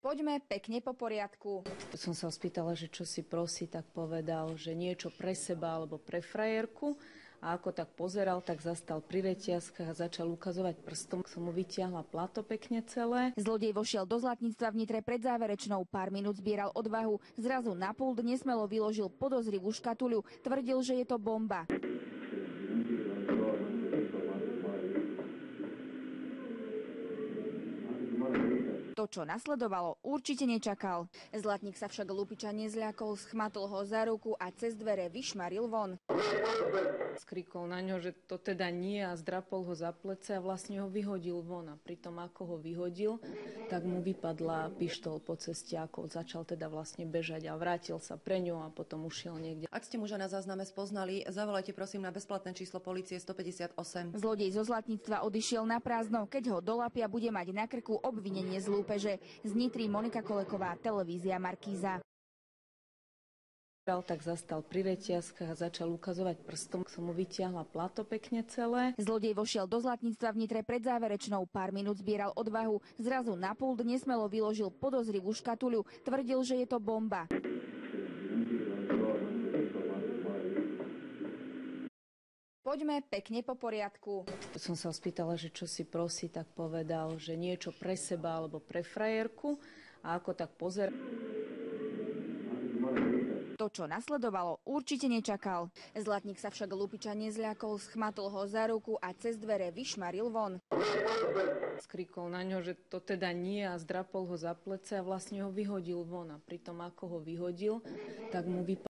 Poďme pekne po poriadku. Som sa spýtala, že čo si prosí, tak povedal, že niečo pre seba alebo pre frajerku. A ako tak pozeral, tak zastal pri reťazkách a začal ukazovať prstom. Som mu vytiahla plato pekne celé. Zlodej vošiel do zlatníctva v Nitre pred záverečnou, pár minút zbieral odvahu. Zrazu na pult nesmelo vyložil podozrivú škatuľu. Tvrdil, že je to bomba. To, čo nasledovalo, určite nečakal. Zlatník sa však lupiča nezľakol, schmatol ho za ruku a cez dvere vyšmaril von. Skrikol na ňo, že to teda nie a zdrapol ho za plece a vlastne ho vyhodil von. A pritom ako ho vyhodil, tak mu vypadla pištol po ceste, ako začal teda vlastne bežať a vrátil sa pre ňu a potom ušiel niekde. Ak ste muža na zázname spoznali, zavolajte prosím na bezplatné číslo polície 158. Zlodej zo zlatníctva odišiel na prázdno, keď ho dolapia, bude mať na krku obvinenie z lúpeže. Z Nitry Monika Koleková, televízia Markíza. Tak zastal pri reťazkách a začal ukazovať prstom. Som mu vytiahla plato pekne celé. Zlodej vošiel do zlatníctva v Nitre pred záverečnou, pár minút zbieral odvahu. Zrazu na pult nesmelo vyložil podozrivú škatuľu. Tvrdil, že je to bomba. Poďme pekne po poriadku. Som sa spýtala, že čo si prosí, tak povedal, že niečo pre seba alebo pre frajerku. A ako tak pozeral. To, čo nasledovalo, určite nečakal. Zlatník sa však lupiča nezľakol, schmatol ho za ruku a cez dvere vyšmaril von. Skrikol na ňo, že to teda nie a zdrapol ho za plece a vlastne ho vyhodil von. A pritom ako ho vyhodil, tak mu vypadlo